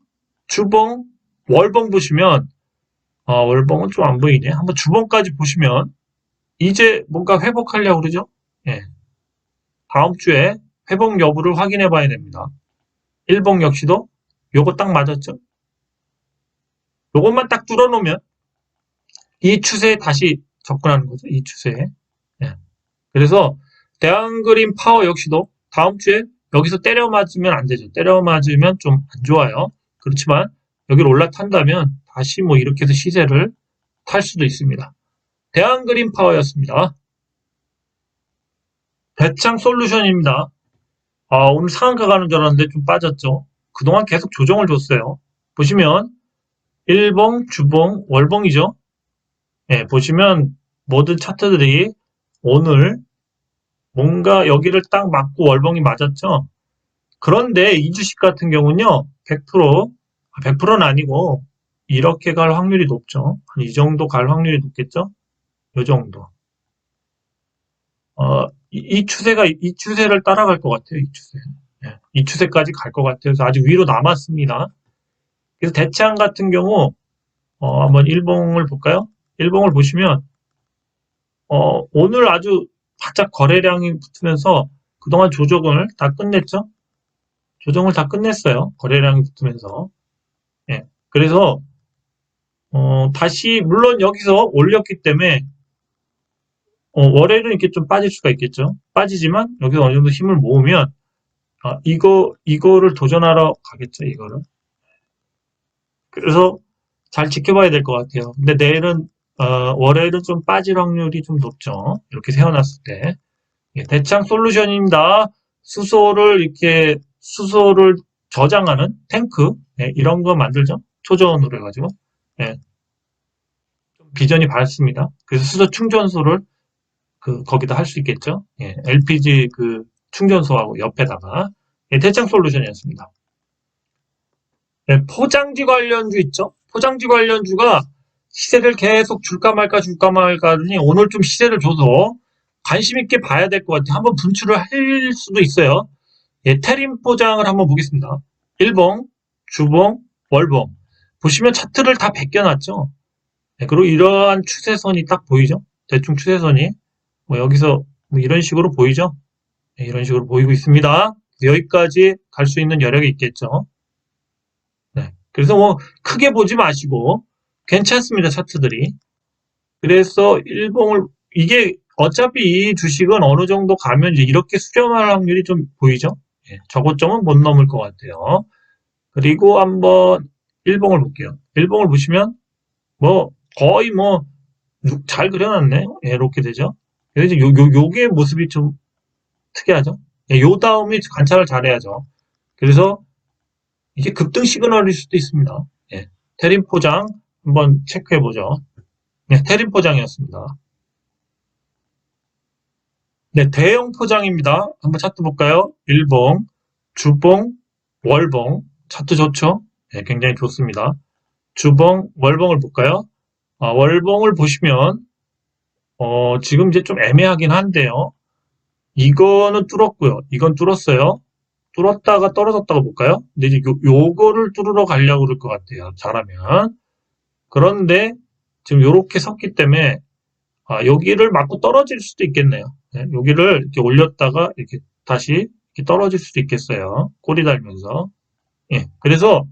Speaker 1: 주봉, 월봉 보시면, 월봉은 좀 안 보이네. 한번 주봉까지 보시면, 이제 뭔가 회복하려고 그러죠? 예. 다음 주에 회복 여부를 확인해 봐야 됩니다. 일봉 역시도 요거 딱 맞았죠? 요것만 딱 뚫어놓으면, 이 추세에 다시 접근하는 거죠, 이 추세에. 예. 그래서, 대한그림 파워 역시도 다음 주에 여기서 때려 맞으면 안 되죠. 때려 맞으면 좀 안 좋아요. 그렇지만 여기를 올라탄다면 다시 뭐 이렇게 해서 시세를 탈 수도 있습니다. 대한그린 파워였습니다. 대창 솔루션입니다. 오늘 상한가 가는 줄 알았는데 좀 빠졌죠. 그동안 계속 조정을 줬어요. 보시면 일봉, 주봉, 월봉이죠. 예, 보시면 모든 차트들이 오늘 뭔가 여기를 딱 맞고 월봉이 맞았죠. 그런데 이 주식 같은 경우는요, 100%는 아니고, 이렇게 갈 확률이 높죠. 이 정도 갈 확률이 높겠죠? 이 정도. 이 추세를 따라갈 것 같아요, 이 추세. 예, 이 추세까지 갈 것 같아요. 그래서 아직 위로 남았습니다. 그래서 대창 같은 경우, 한번 일봉을 볼까요? 일봉을 보시면, 오늘 아주 바짝 거래량이 붙으면서 그동안 조정을 다 끝냈죠? 조정을 다 끝냈어요. 거래량이 붙으면서. 예. 그래서 다시 물론 여기서 올렸기 때문에 월요일은 이렇게 좀 빠질 수가 있겠죠. 빠지지만 여기서 어느 정도 힘을 모으면 이거를 도전하러 가겠죠. 이거를. 그래서 잘 지켜봐야 될 것 같아요. 근데 내일은 월요일은 좀 빠질 확률이 좀 높죠. 이렇게 세워놨을 때. 예, 대창 솔루션입니다. 수소를 저장하는 탱크 이런 거 만들죠. 초전으로 해가지고. 예, 비전이 밝습니다. 그래서 수소 충전소를 거기다 할 수 있겠죠. 예, LPG 충전소하고 옆에다가 예, 대창 솔루션이었습니다. 예, 포장지 관련주 있죠. 포장지 관련주가 시세를 계속 줄까 말까 하더니 오늘 좀 시세를 줘서 관심 있게 봐야 될 것 같아요. 한번 분출을 할 수도 있어요. 예, 테림 포장을 한번 보겠습니다. 일봉, 주봉, 월봉 보시면 차트를 다 벗겨놨죠. 네, 그리고 이러한 추세선이 딱 보이죠? 대충 추세선이 여기서 이런 식으로 보이죠? 네, 이런 식으로 보이고 있습니다. 여기까지 갈 수 있는 여력이 있겠죠. 네, 그래서 크게 보지 마시고 괜찮습니다. 차트들이. 그래서 일봉을 이게 어차피 이 주식은 어느 정도 가면 이제 이렇게 수렴할 확률이 좀 보이죠? 예, 저고점은 못 넘을 것 같아요. 그리고 한번 일봉을 볼게요. 일봉을 보시면 거의 잘 그려놨네. 예, 이렇게 되죠. 그래서 요게 모습이 좀 특이하죠. 예, 요 다음에 관찰을 잘해야죠. 그래서 이게 급등 시그널일 수도 있습니다. 예, 테림 포장 한번 체크해보죠. 네, 테림 포장이었습니다. 네, 대형 포장입니다. 한번 차트 볼까요? 일봉, 주봉, 월봉. 차트 좋죠? 네, 굉장히 좋습니다. 주봉, 월봉을 볼까요? 월봉을 보시면 지금 이제 좀 애매하긴 한데요. 이거는 뚫었고요. 이건 뚫었어요. 뚫었다가 떨어졌다가 볼까요? 근데 이제 요거를 뚫으러 가려고 그럴 것 같아요. 잘하면. 그런데 지금 요렇게 섰기 때문에 여기를 맞고 떨어질 수도 있겠네요. 네, 여기를 이렇게 올렸다가 이렇게 다시 이렇게 떨어질 수도 있겠어요. 꼬리 달면서. 예. 그래서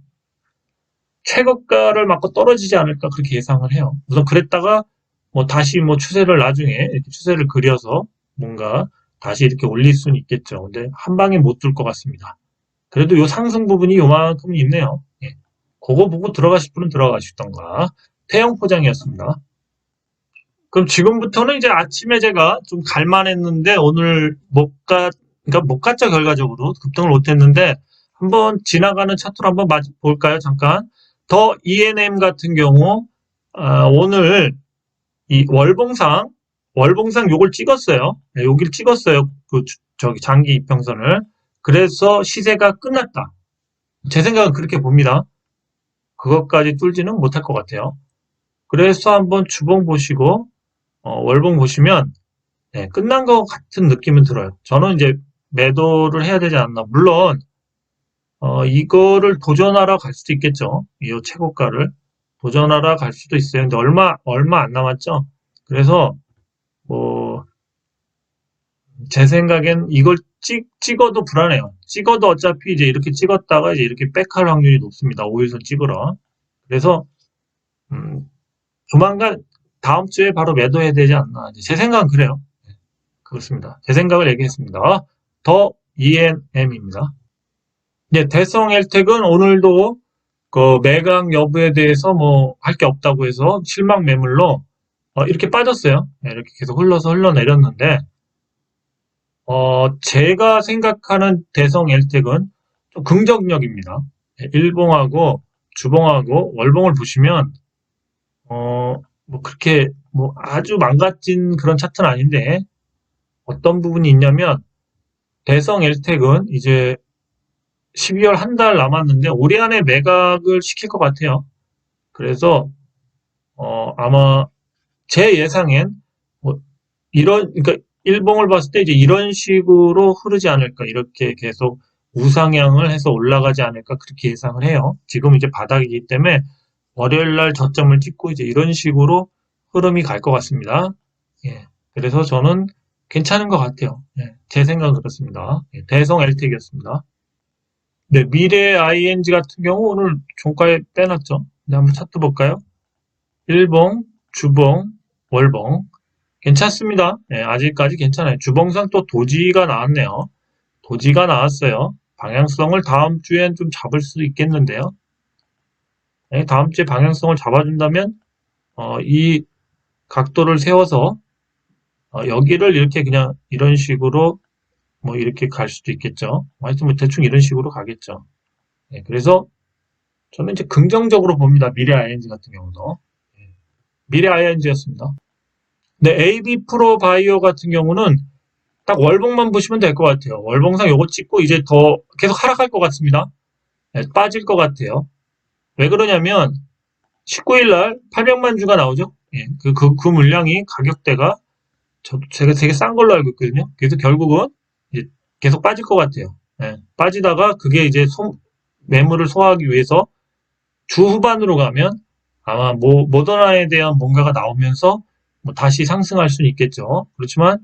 Speaker 1: 최고가를 맞고 떨어지지 않을까 그렇게 예상을 해요. 우선 그랬다가 다시 추세를 나중에 이렇게 추세를 그려서 뭔가 다시 이렇게 올릴 수는 있겠죠. 근데 한 방에 못 들 것 같습니다. 그래도 요 상승 부분이 요만큼 있네요. 예. 그거 보고 들어가실 분은 들어가시던가. 태형 포장이었습니다. 그럼 지금부터는 이제 아침에 제가 좀 갈만했는데 오늘 그러니까 못 갔죠 결과적으로 급등을 못했는데 한번 지나가는 차트로 한번 볼까요? 잠깐. 더 ENM 같은 경우, 오늘 이 월봉상 요걸 찍었어요. 네, 여기를 찍었어요. 저기 장기 이평선을. 그래서 시세가 끝났다. 제 생각은 그렇게 봅니다. 그것까지 뚫지는 못할 것 같아요. 그래서 한번 주봉 보시고, 월봉 보시면, 네, 끝난 것 같은 느낌은 들어요. 저는 이제 매도를 해야 되지 않나. 물론, 이거를 도전하러 갈 수도 있겠죠. 이 최고가를. 도전하러 갈 수도 있어요. 근데 얼마 안 남았죠. 그래서, 뭐, 제 생각엔 이걸 찍어도 불안해요. 찍어도 어차피 이제 이렇게 찍었다가 이제 이렇게 백할 확률이 높습니다. 5일선 찍으러. 그래서, 조만간 다음 주에 바로 매도해야 되지 않나. 제 생각은 그래요. 네, 그렇습니다. 제 생각을 얘기했습니다. 더 ENM입니다. 네, 대성 헬텍은 오늘도 그 매각 여부에 대해서 뭐 할 게 없다고 해서 실망 매물로 이렇게 빠졌어요. 네, 이렇게 계속 흘러내렸는데 제가 생각하는 대성 헬텍은 좀 긍정적입니다. 네, 일봉하고 주봉하고 월봉을 보시면 뭐 그렇게 뭐 아주 망가진 그런 차트는 아닌데 어떤 부분이 있냐면 대성 헬텍은 이제 12월 한 달 남았는데 올해 안에 매각을 시킬 것 같아요. 그래서 아마 제 예상엔 뭐 그러니까 일봉을 봤을 때 이제 이런 식으로 흐르지 않을까 이렇게 계속 우상향을 해서 올라가지 않을까 그렇게 예상을 해요. 지금 이제 바닥이기 때문에 월요일 날 저점을 찍고 이제 이런 식으로 흐름이 갈 것 같습니다. 예. 그래서 저는 괜찮은 것 같아요. 예. 제 생각은 그렇습니다. 예. 대성 LTE이었습니다. 네, 미래 ING 같은 경우 오늘 종가에 빼놨죠. 네, 한번 차트 볼까요? 일봉, 주봉, 월봉. 괜찮습니다. 네, 아직까지 괜찮아요. 주봉상 또 도지가 나왔네요. 도지가 나왔어요. 방향성을 다음 주엔 좀 잡을 수도 있겠는데요. 네, 다음 주에 방향성을 잡아준다면 이 각도를 세워서 여기를 이렇게 그냥 이런 식으로 뭐 이렇게 갈 수도 있겠죠. 하여튼 뭐 대충 이런 식으로 가겠죠. 네, 그래서 저는 이제 긍정적으로 봅니다. 미래 ING 같은 경우도. 네, 미래 ING였습니다. 네, AB 프로 바이오 같은 경우는 딱 월봉만 보시면 될 것 같아요. 월봉상 요거 찍고 이제 더 계속 하락할 것 같습니다. 네, 빠질 것 같아요. 왜 그러냐면 19일 날 800만 주가 나오죠. 예, 그 물량이 가격대가 제가 되게 싼 걸로 알고 있거든요. 그래서 결국은 이제 계속 빠질 것 같아요. 예, 빠지다가 그게 이제 매물을 소화하기 위해서 주 후반으로 가면 아마 모더나에 대한 뭔가가 나오면서 뭐 다시 상승할 수는 있겠죠. 그렇지만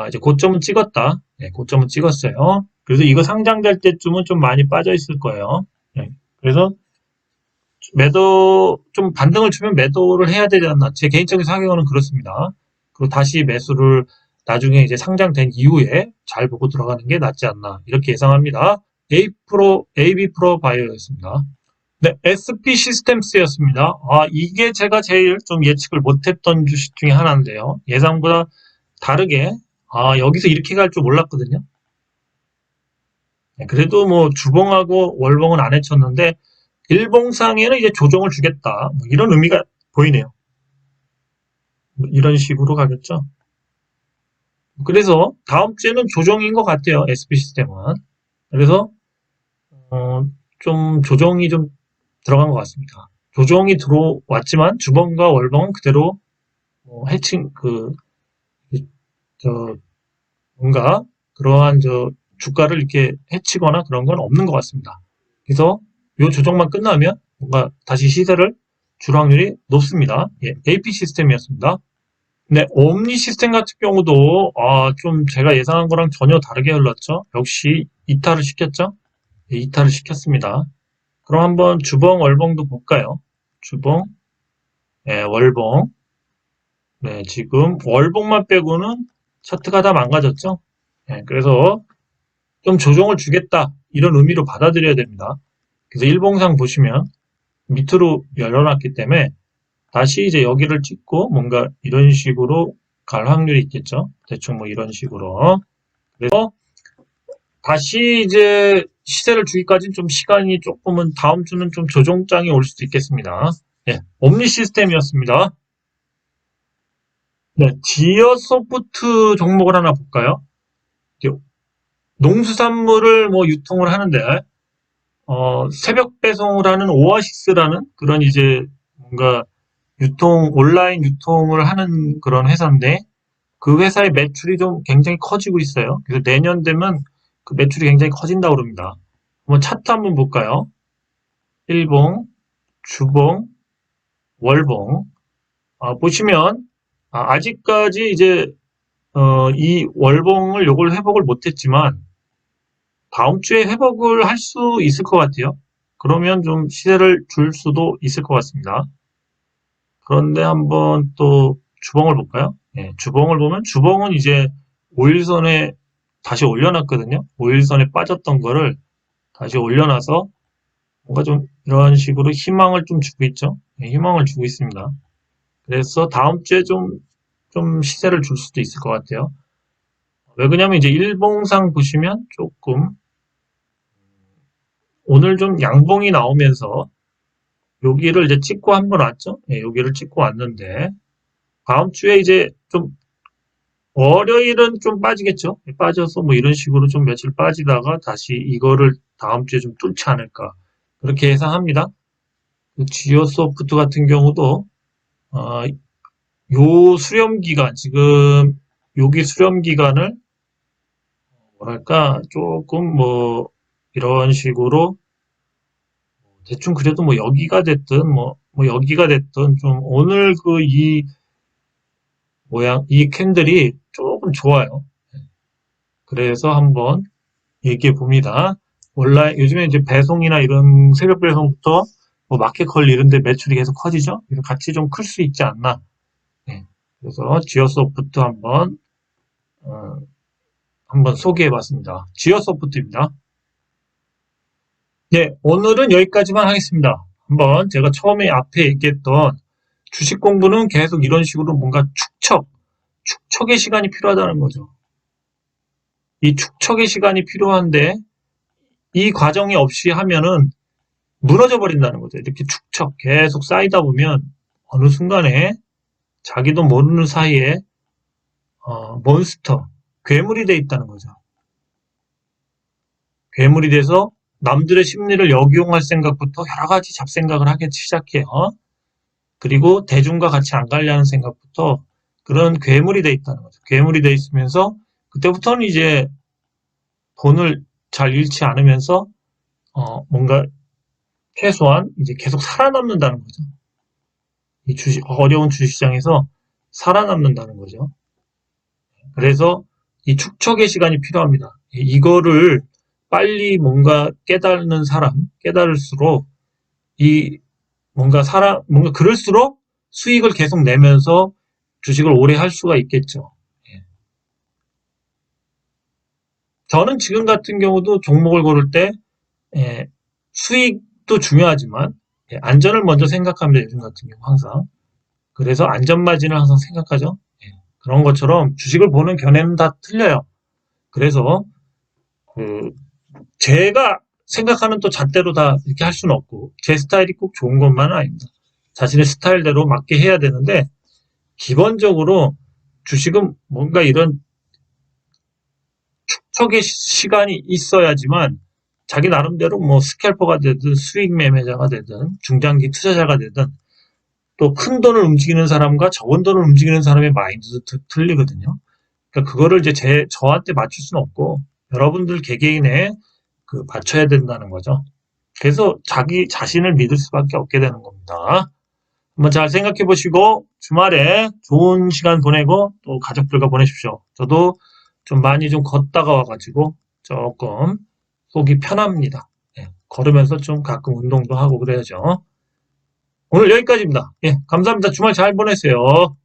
Speaker 1: 이제 고점은 찍었다. 네, 고점은 찍었어요. 그래서 이거 상장될 때쯤은 좀 많이 빠져 있을 거예요. 네, 그래서 매도 좀 반등을 주면 매도를 해야 되지 않나. 제 개인적인 생각은 그렇습니다. 그리고 다시 매수를 나중에 이제 상장된 이후에 잘 보고 들어가는 게 낫지 않나 이렇게 예상합니다. AB 프로 바이오였습니다. 네, SP 시스템스였습니다. 이게 제가 제일 좀 예측을 못했던 주식 중에 하나인데요. 예상보다 다르게, 여기서 이렇게 갈 줄 몰랐거든요. 네, 그래도 뭐 주봉하고 월봉은 안 해쳤는데, 일봉상에는 이제 조정을 주겠다. 뭐 이런 의미가 보이네요. 뭐 이런 식으로 가겠죠. 그래서 다음 주에는 조정인 것 같아요. SP 시스템은. 그래서, 좀 조정이 좀 들어간 것 같습니다. 조정이 들어왔지만 주봉과 월봉은 그대로 해칭 뭔가 그러한 주가를 이렇게 해치거나 그런 건 없는 것 같습니다. 그래서 이 조정만 끝나면 뭔가 다시 시세를 줄 확률이 높습니다. 예, AP 시스템이었습니다. 네, 옴니 시스템 같은 경우도 좀 제가 예상한 거랑 전혀 다르게 흘렀죠. 역시 이탈을 시켰죠. 예, 이탈을 시켰습니다. 그럼 한번 주봉, 월봉도 볼까요? 주봉, 네, 월봉. 네, 지금 월봉만 빼고는 차트가 다 망가졌죠. 네, 그래서 좀 조정을 주겠다 이런 의미로 받아들여야 됩니다. 그래서 일봉상 보시면 밑으로 열어놨기 때문에 다시 이제 여기를 찍고 뭔가 이런 식으로 갈 확률이 있겠죠. 대충 뭐 이런 식으로. 그래서 다시 이제 시세를 주기까지는 좀 시간이 조금은 다음 주는 좀 조정장이 올 수도 있겠습니다. 예, 옴니 시스템이었습니다. 네, 지어소프트 종목을 하나 볼까요? 농수산물을 뭐 유통을 하는데 새벽 배송을 하는 오아시스라는 그런 이제 뭔가 온라인 유통을 하는 그런 회사인데 그 회사의 매출이 좀 굉장히 커지고 있어요. 그래서 내년 되면 그 매출이 굉장히 커진다고 그럽니다. 한번 차트 한번 볼까요? 일봉, 주봉, 월봉. 보시면 아직까지 이제 이 월봉을 요걸 회복을 못했지만 다음 주에 회복을 할 수 있을 것 같아요. 그러면 좀 시세를 줄 수도 있을 것 같습니다. 그런데 한번 또 주봉을 볼까요? 네, 주봉을 보면 주봉은 이제 5일선에 다시 올려놨거든요. 5일선에 빠졌던 거를 다시 올려놔서 뭔가 좀 이런 식으로 희망을 좀 주고 있죠. 네, 희망을 주고 있습니다. 그래서 다음 주에 좀 시세를 줄 수도 있을 것 같아요. 왜 그러냐면 이제 일봉상 보시면 조금 오늘 좀 양봉이 나오면서 여기를 이제 찍고 한번 왔죠. 예, 여기를 찍고 왔는데 다음 주에 이제 좀 월요일은 좀 빠지겠죠. 빠져서 뭐 이런 식으로 좀 며칠 빠지다가 다시 이거를 다음 주에 좀 뚫지 않을까 그렇게 예상합니다. 그 지오소프트 같은 경우도 어, 요 수렴 기간 지금 여기 수렴 기간을 뭐랄까 조금 뭐 이런 식으로 대충 그래도 뭐 여기가 됐든 뭐 여기가 됐든 좀 오늘 그 이 모양 이 캔들이 조금 좋아요. 그래서 한번 얘기해 봅니다. 온라인 요즘에 이제 배송이나 이런 새벽 배송부터 뭐 마켓컬리 이런 데 매출이 계속 커지죠. 그래서 같이 좀 클 수 있지 않나. 네. 그래서 지오소프트 어, 한번 소개해 봤습니다. 지오소프트입니다. 네, 오늘은 여기까지만 하겠습니다. 한번 제가 처음에 앞에 얘기했던 주식 공부는 계속 이런 식으로 뭔가 축척의 시간이 필요하다는 거죠. 이 축척의 시간이 필요한데 이 과정이 없이 하면은 무너져 버린다는 거죠. 이렇게 축척 계속 쌓이다 보면 어느 순간에 자기도 모르는 사이에 몬스터, 괴물이 돼 있다는 거죠. 괴물이 돼서 남들의 심리를 역이용할 생각부터 여러 가지 잡생각을 하기 시작해요. 그리고 대중과 같이 안 가려는 생각부터 그런 괴물이 돼 있다는 거죠. 괴물이 돼 있으면서 그때부터는 이제 돈을 잘 잃지 않으면서 뭔가 최소한 이제 계속 살아남는다는 거죠. 이 어려운 주식시장에서 살아남는다는 거죠. 그래서 이 축척의 시간이 필요합니다. 이거를 빨리 뭔가 깨달을수록 이 뭔가 그럴수록 수익을 계속 내면서 주식을 오래 할 수가 있겠죠. 예. 저는 지금 같은 경우도 종목을 고를 때 예, 수익도 중요하지만 안전을 먼저 생각합니다. 요즘 같은 경우 항상. 그래서 안전마진을 항상 생각하죠. 예, 그런 것처럼 주식을 보는 견해는 다 틀려요. 그래서 그 제가 생각하는 또 잣대로 다 이렇게 할 수는 없고 제 스타일이 꼭 좋은 것만은 아닙니다. 자신의 스타일대로 맞게 해야 되는데 기본적으로 주식은 뭔가 이런 축척의 시간이 있어야지만 자기 나름대로 뭐 스캘퍼가 되든 수익 매매자가 되든 중장기 투자자가 되든 또 큰 돈을 움직이는 사람과 적은 돈을 움직이는 사람의 마인드도 틀리거든요. 그러니까 그거를 이제 저한테 맞출 수는 없고 여러분들 개개인에 그 맞춰야 된다는 거죠. 그래서 자기 자신을 믿을 수밖에 없게 되는 겁니다. 한번 잘 생각해 보시고 주말에 좋은 시간 보내고 또 가족들과 보내십시오. 저도 좀 많이 좀 걷다가 와가지고 조금 속이 편합니다. 예, 걸으면서 좀 가끔 운동도 하고 그래야죠. 오늘 여기까지입니다. 예, 감사합니다. 주말 잘 보내세요.